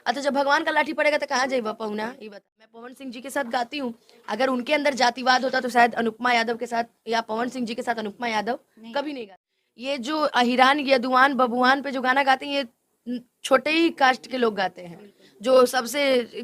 अच्छा जब भगवान का लाठी पड़ेगा तो कहाँ जाइबा पहुना, ये बता। मैं पवन सिंह जी के साथ गाती हूँ, अगर उनके अंदर जातिवाद होता तो शायद अनुपमा यादव के साथ या पवन सिंह जी के साथ अनुपमा यादव कभी नहीं गाती। ये जो अहिरान यदुआन बबुआन पे जो गाना गाते हैं, ये छोटे ही कास्ट के लोग गाते हैं, जो सबसे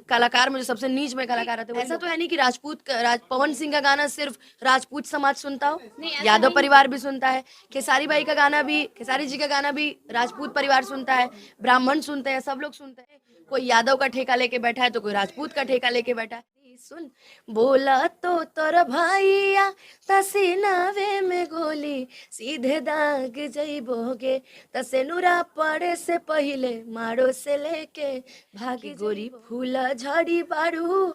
कलाकार में जो सबसे नीच में कलाकार रहते हैं। ऐसा तो है नहीं कि पवन सिंह का गाना सिर्फ राजपूत समाज सुनता हो, यादव परिवार भी सुनता है। खेसारी जी का गाना भी राजपूत परिवार सुनता है, ब्राह्मण सुनते हैं, सब लोग सुनते हैं। कोई यादव का ठेका लेके बैठा है तो कोई राजपूत का ठेका लेके बैठा है। सुन, बोला तो तोर भाईया तसे नावे में गोली सीधे दाग जइबोगे, तसे नुरा पड़े से पहिले मारो से लेके भागी गोरी फूला झड़ी बारू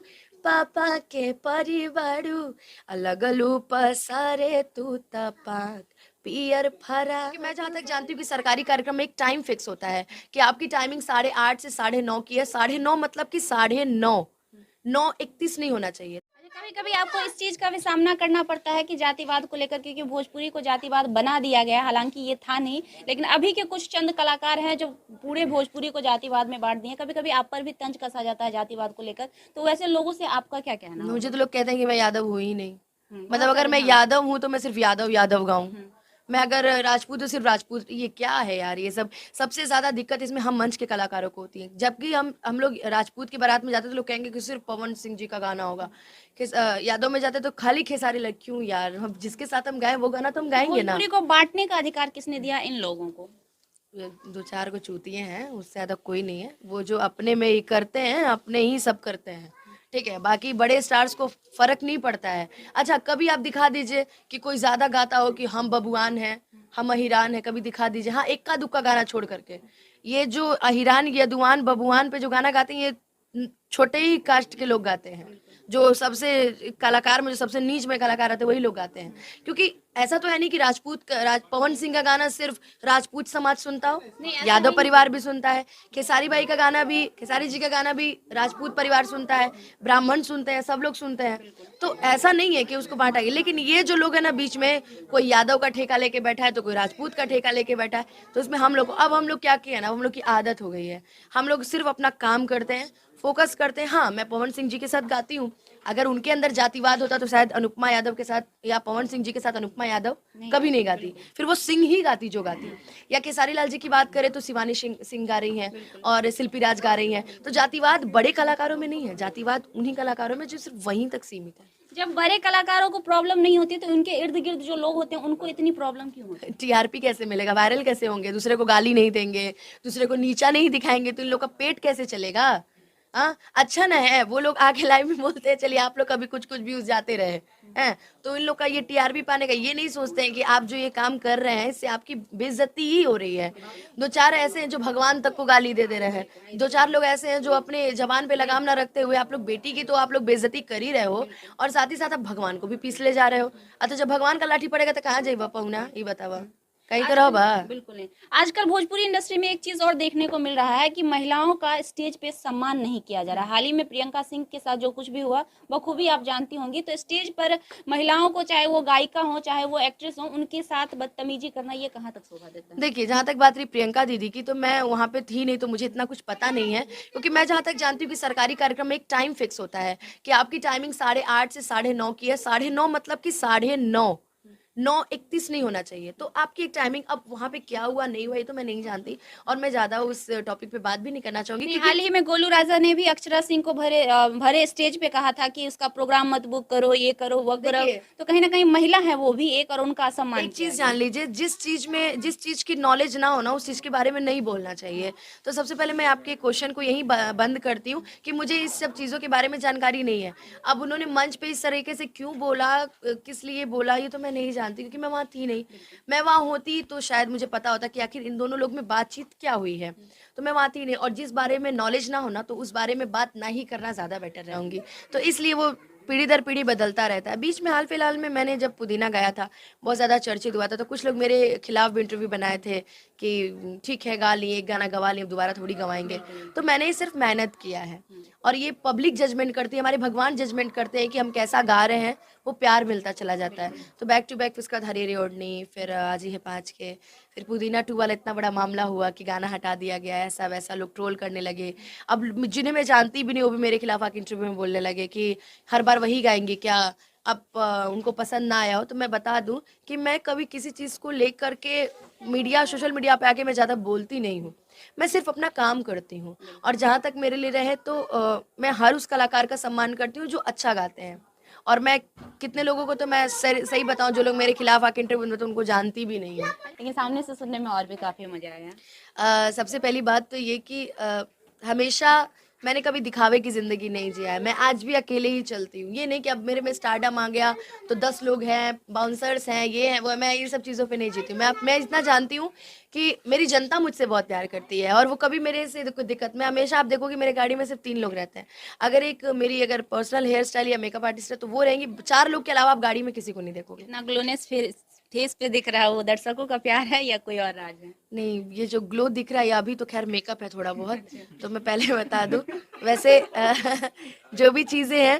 पापा के परिवारू अलगलू पसारे तू तपाक पियर फरा। मैं जहाँ तक जानती हूँ कि सरकारी कार्यक्रम में एक टाइम फिक्स होता है कि आपकी टाइमिंग 8:30 से 9:30 की है। 9:30 मतलब कि 9:30, 9:31 नहीं होना चाहिए। कभी कभी आपको इस चीज का भी सामना करना पड़ता है कि जातिवाद को लेकर, क्योंकि भोजपुरी को जातिवाद बना दिया गया, हालांकि ये था नहीं, लेकिन अभी के कुछ चंद कलाकार हैं जो पूरे भोजपुरी को जातिवाद में बांट दिए। कभी कभी आप पर भी तंज कसा जाता है जातिवाद को लेकर, तो वैसे लोगों से आपका क्या कहना मुझे होगा? तो लोग कहते हैं कि मैं यादव हूँ ही नहीं। मतलब बहुत अगर सारे, मैं हाँ। यादव हूँ तो मैं सिर्फ यादव यादव गाऊं, मैं अगर राजपूत तो सिर्फ राजपूत। ये क्या है यार, ये सब सबसे ज्यादा दिक्कत इसमें हम मंच के कलाकारों को होती है। जबकि हम लोग राजपूत की बारात में जाते तो लोग कहेंगे कि सिर्फ पवन सिंह जी का गाना होगा, यादव में जाते तो खाली खेसारी लग। क्यों यार, हम जिसके साथ हम गाए वो गाना तो हम गाएंगे ना। भोजपुरी को बांटने का अधिकार किसने दिया इन लोगों को? ये दो चार को चूतिए हैं, उससे ज्यादा कोई नहीं है। वो जो अपने में ही करते हैं, अपने ही सब करते हैं, ठीक है। बाकी बड़े स्टार्स को फर्क नहीं पड़ता है। अच्छा कभी आप दिखा दीजिए कि कोई ज्यादा गाता हो कि हम बबुआन हैं, हम अहिरान है, कभी दिखा दीजिए। हाँ, इक्का दुक्का गाना छोड़ करके। ये जो अहिरान यदुआन बबुआन पे जो गाना गाते हैं, ये छोटे ही कास्ट के लोग गाते हैं, जो सबसे कलाकार में जो सबसे नीच में कलाकार रहते हैं वही लोग गाते हैं। क्योंकि ऐसा तो है नहीं कि पवन सिंह का गाना सिर्फ राजपूत समाज सुनता हो, यादव परिवार भी सुनता है। खेसारी जी का गाना भी राजपूत परिवार सुनता है, ब्राह्मण सुनते हैं, सब लोग सुनते हैं। तो ऐसा नहीं है कि उसको बांटा गया। लेकिन ये जो लोग है ना बीच में, कोई यादव का ठेका लेके बैठा है तो कोई राजपूत का ठेका लेके बैठा है, तो इसमें हम लोग क्या किए ना, हम लोग की आदत हो गई है। हम लोग सिर्फ अपना काम करते हैं, फोकस करते हैं। हाँ, मैं पवन सिंह जी के साथ गाती हूँ, अगर उनके अंदर जातिवाद होता तो शायद अनुपमा यादव के साथ या पवन सिंह जी के साथ अनुपमा यादव कभी नहीं गाती, फिर वो सिंह ही गाती जो गाती। या खेसारी लाल जी की बात करें तो शिवानी सिंह गा रही हैं और शिल्पी राज गा रही हैं। तो जातिवाद बड़े कलाकारों में नहीं है, जातिवाद उन्हीं कलाकारों में जो सिर्फ वहीं तक सीमित है। जब बड़े कलाकारों को प्रॉब्लम नहीं होती तो उनके इर्द गिर्द जो लोग होते हैं उनको इतनी प्रॉब्लम क्यों होती है? टीआरपी कैसे मिलेगा, वायरल कैसे होंगे, दूसरे को गाली नहीं देंगे, दूसरे को नीचा नहीं दिखाएंगे, तो इन लोग का पेट कैसे चलेगा? हाँ, अच्छा ना है वो लोग आके लाइव में बोलते हैं चलिए आप लोग कभी कुछ कुछ व्यूज जाते रहे हैं। तो इन लोग का ये टीआरपी पाने का, ये नहीं सोचते हैं कि आप जो ये काम कर रहे हैं इससे आपकी बेइज्जती ही हो रही है। दो चार ऐसे हैं जो भगवान तक को गाली दे रहे हैं, दो चार लोग ऐसे हैं जो अपने जबान पे लगाम ना रखते हुए आप लोग बेटी की तो आप लोग बेइज्जती कर ही रहे हो, और साथ ही साथ आप भगवान को भी पीस ले जा रहे हो। अच्छा जब भगवान का लाठी पड़ेगा तो कहाँ जाइबा पहुना, ये बतावा कहीं तो रहो बा। बिल्कुल नहीं। आजकल भोजपुरी इंडस्ट्री में एक चीज और देखने को मिल रहा है कि महिलाओं का स्टेज पे सम्मान नहीं किया जा रहा। हाल ही में प्रियंका सिंह के साथ जो कुछ भी हुआ बखूबी आप जानती होंगी। तो स्टेज पर महिलाओं को, चाहे वो गायिका हो चाहे वो एक्ट्रेस हो, उनके साथ बदतमीजी करना ये कहाँ तक शोभा देता है? देखिए, जहाँ तक बात रही प्रियंका दीदी की, तो मैं वहाँ पे थी नहीं, तो मुझे इतना कुछ पता नहीं है। क्योंकि मैं जहाँ तक जानती हूँ कि सरकारी कार्यक्रम में एक टाइम फिक्स होता है कि आपकी टाइमिंग 8:30 से 9:30 की है। 9:30 मतलब कि 9:30, 9:31 नहीं होना चाहिए। तो आपकी एक टाइमिंग, अब वहाँ पे क्या हुआ नहीं हुआ ये तो मैं नहीं जानती, और मैं ज्यादा उस टॉपिक पे बात भी नहीं करना चाहूंगी। नहीं, क्योंकि हाल ही में गोलू राजा ने भी अक्षरा सिंह को भरे स्टेज पे कहा था कि उसका प्रोग्राम मत बुक करो, ये करो वो करो। देखिए, तो कहीं ना कहीं महिला है वो भी एक, और उनका सम्मान एक किया चीज गया। जान लीजिए, जिस चीज की नॉलेज ना हो ना उस चीज के बारे में नहीं बोलना चाहिए। तो सबसे पहले मैं आपके क्वेश्चन को यहीं बंद करती हूँ कि मुझे इस सब चीजों के बारे में जानकारी नहीं है। अब उन्होंने मंच पे इस तरीके से क्यों बोला, किस लिए बोला, ये तो मैं नहीं जानती क्योंकि मैं वहाँ थी नहीं। मैं वहाँ होती तो शायद मुझे पता होता कि आखिर इन दोनों लोग में बातचीत क्या हुई है। तो मैं वहाँ थी नहीं, और जिस बारे में नॉलेज ना होना तो उस बारे में बात ना ही करना ज्यादा बेटर रहूंगी। तो इसलिए वो पीढ़ी दर पीढ़ी बदलता रहता है। बीच में हाल फिलहाल में मैंने जब पुदीना गाया था, बहुत ज़्यादा चर्चित हुआ था, तो कुछ लोग मेरे खिलाफ भी इंटरव्यू बनाए थे कि ठीक है गा लिए, एक गाना गवा लिए, दोबारा थोड़ी गवाएंगे। तो मैंने ये सिर्फ मेहनत किया है, और ये पब्लिक जजमेंट करती है, हमारे भगवान जजमेंट करते हैं कि हम कैसा गा रहे हैं, वो प्यार मिलता चला जाता है। तो बैक टू बैक उसके बाद हरी रे ओढ़नी, फिर आज ही है 5 के, फिर पुदीना 2 वाला इतना बड़ा मामला हुआ कि गाना हटा दिया गया, ऐसा वैसा लोग ट्रोल करने लगे। अब जिन्हें मैं जानती भी नहीं वो भी मेरे खिलाफ आके इंटरव्यू में बोलने लगे कि हर बार वही गाएंगी क्या, अब उनको पसंद ना आया हो। तो मैं बता दूं कि मैं कभी किसी चीज़ को लेकर के मीडिया सोशल मीडिया पे आके मैं ज़्यादा बोलती नहीं हूँ, मैं सिर्फ अपना काम करती हूँ। और जहाँ तक मेरे लिए रहे तो मैं हर उस कलाकार का सम्मान करती हूँ जो अच्छा गाते हैं। और मैं कितने लोगों को तो मैं सही बताऊं, जो लोग मेरे खिलाफ आके इंटरव्यू में तो उनको जानती भी नहीं हूँ। लेकिन सामने से सुनने में और भी काफी मजा आया। सबसे पहली बात तो ये कि हमेशा मैंने कभी दिखावे की ज़िंदगी नहीं जिया है। मैं आज भी अकेले ही चलती हूँ। ये नहीं कि अब मेरे में स्टारडम आ गया तो 10 लोग हैं, बाउंसर्स हैं, ये हैं, वो हैं, मैं ये सब चीज़ों पे नहीं जीती हूँ। मैं इतना जानती हूँ कि मेरी जनता मुझसे बहुत प्यार करती है, और वो कभी मेरे से कोई दिक्कत में, हमेशा आप देखोगे मेरे गाड़ी में सिर्फ 3 लोग रहते हैं। अगर एक मेरी अगर पर्सनल हेयर स्टाइल या मेकअप आर्टिस्ट है तो वो रहेंगी, 4 लोग के अलावा आप गाड़ी में किसी को नहीं देखोगे। इतना ग्लोनेस फेस पे दिख रहा है, वो दर्शकों का प्यार है या कोई और राज है? नहीं, ये जो ग्लो दिख रहा है, ये अभी तो खैर मेकअप है थोड़ा बहुत, तो मैं पहले बता दूं। वैसे जो भी चीज़ें हैं,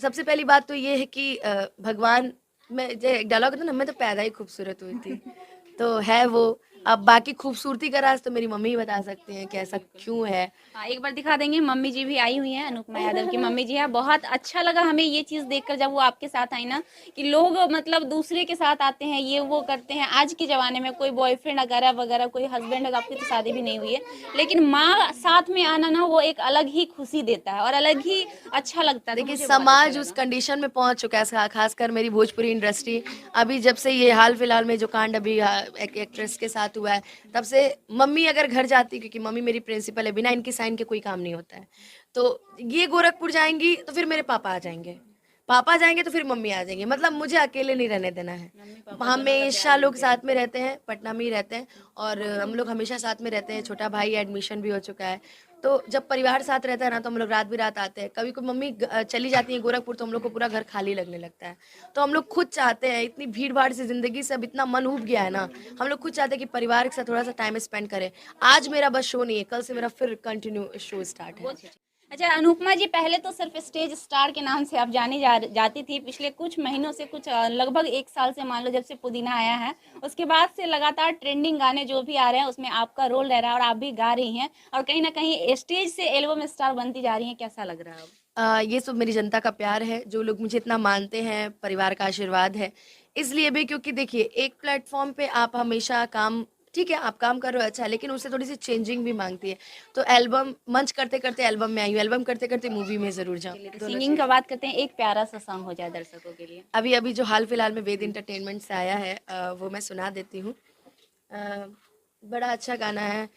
सबसे पहली बात तो ये है कि भगवान में जो एक डायलॉग था ना, मैं तो पैदा ही खूबसूरत हुई थी, तो है वो। अब बाकी खूबसूरती का राज तो मेरी मम्मी ही बता सकती हैं कि ऐसा क्यों है। हाँ, एक बार दिखा देंगे। मम्मी जी भी आई हुई हैं, अनुपमा यादव की मम्मी जी है। बहुत अच्छा लगा हमें ये चीज देखकर जब वो आपके साथ आई ना, कि लोग मतलब दूसरे के साथ आते हैं, ये वो करते हैं। आज के जमाने में कोई बॉयफ्रेंड वगैरह वगैरह, कोई हस्बैंड, आपकी तो शादी भी नहीं हुई है, लेकिन माँ साथ में आना ना, वो एक अलग ही खुशी देता है और अलग ही अच्छा लगता है। तो देखिए मुझे बहुत अच्छा समाज उस लगा। कंडीशन में पहुंच चुका है, खासकर मेरी भोजपुरी इंडस्ट्री। अभी जब से ये हाल फिलहाल में जो कांड अभी एक एक्ट्रेस के साथ हुआ है, तब से मम्मी अगर घर जाती, क्योंकि मम्मी मेरी प्रिंसिपल है, बिना इनकी साइन के कोई काम नहीं होता है, तो ये गोरखपुर जाएंगी तो फिर मेरे पापा आ जाएंगे, पापा जाएंगे तो फिर मम्मी आ जाएंगी। मतलब मुझे अकेले नहीं रहने देना है। हमेशा लोग साथ में रहते हैं, पटना में ही रहते हैं, और हम लोग हमेशा साथ में रहते हैं। छोटा भाई एडमिशन भी हो चुका है, तो जब परिवार साथ रहता है ना, तो हम लोग रात भी रात आते हैं। कभी कोई मम्मी चली जाती है गोरखपुर तो हम लोग को पूरा घर खाली लगने लगता है। तो हम लोग खुद चाहते हैं, इतनी भीड़ भाड़ से ज़िंदगी से अब इतना मन उब गया है ना, हम लोग खुद चाहते हैं कि परिवार के साथ थोड़ा सा टाइम स्पेंड करें। आज मेरा बस शो नहीं है, कल से मेरा फिर कंटिन्यू शो स्टार्ट है। अच्छा अनुपमा जी, पहले तो सिर्फ स्टेज स्टार के नाम से आप जानी जाती थी। पिछले कुछ महीनों से, कुछ लगभग 1 साल से मान लो, जब से पुदीना आया है, उसके बाद से लगातार ट्रेंडिंग गाने जो भी आ रहे हैं उसमें आपका रोल रह रहा है और आप भी गा रही हैं, और कहीं ना कहीं स्टेज से एल्बम स्टार बनती जा रही हैं। कैसा लग रहा है अब? ये सब मेरी जनता का प्यार है, जो लोग मुझे इतना मानते हैं, परिवार का आशीर्वाद है। इसलिए भी क्योंकि देखिए एक प्लेटफॉर्म पे आप हमेशा काम, ठीक है आप काम कर रहे हो अच्छा है, लेकिन उससे थोड़ी सी चेंजिंग भी मांगती है। तो एल्बम मंच करते करते एल्बम में आई हूँ, एल्बम करते करते मूवी में जरूर जाऊँ, चलिए, तो दोनों सिंगिंग चीज। का बात करते हैं, एक प्यारा सा सॉन्ग हो जाए दर्शकों के लिए। अभी अभी जो हाल फिलहाल में वेद इंटरटेनमेंट से आया है, वो मैं सुना देती हूँ। अ, बड़ा अच्छा गाना है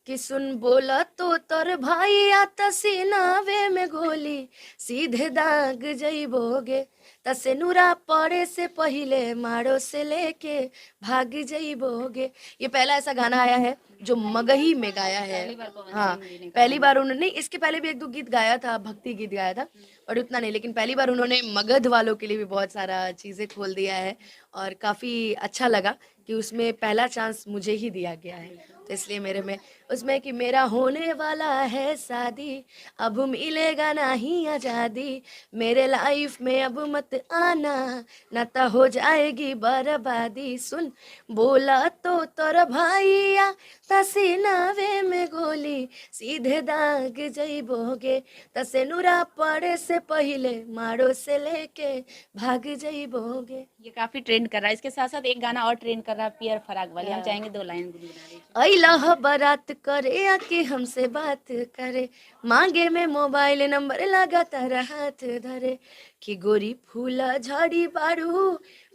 कि सुन बोला तो तर भाई आता सीनावे में गोली, सीधे दाग जइबोगे, तसे नूरा पड़े से पहिले मारो से लेके भाग जइबोगे। ये पहला ऐसा गाना आया है जो मगही में गाया है। हाँ, पहली बार उन्होंने, इसके पहले भी 1-2 गीत गाया था, भक्ति गीत गाया था, बट उतना नहीं। लेकिन पहली बार उन्होंने मगध वालों के लिए भी बहुत सारा चीज़ें खोल दिया है, और काफ़ी अच्छा लगा कि उसमें पहला चांस मुझे ही दिया गया है। तो इसलिए मेरे में उसमें कि मेरा होने वाला है शादी, अब मिलेगा नहीं आज़ादी, मेरे लाइफ में अब मत आना, न तो हो जाएगी बर्बादी। सुन बोला तो तोर भाईया तसीनावे में गोली, सीधे दाग जइबोगे, तसे नुरा पड़े से पहिले मारो से लेके भाग जइबोगे। ये काफी ट्रेंड कर रहा है। इसके साथ साथ एक गाना और ट्रेंड कर रहा है, पियर फराक वाली। हम चाहेंगे 2 लाइन गुनगुना दीजिए। अइला बारात करे आके हमसे बात करे, मांगे में मोबाइल नंबर लगातार हाथ धरे, कि गोरी फूला झड़ी बारू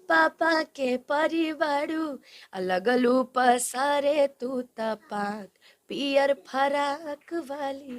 पापा के परिवारू, अलगलू पसारे तू तपाक पियर फराक वाली।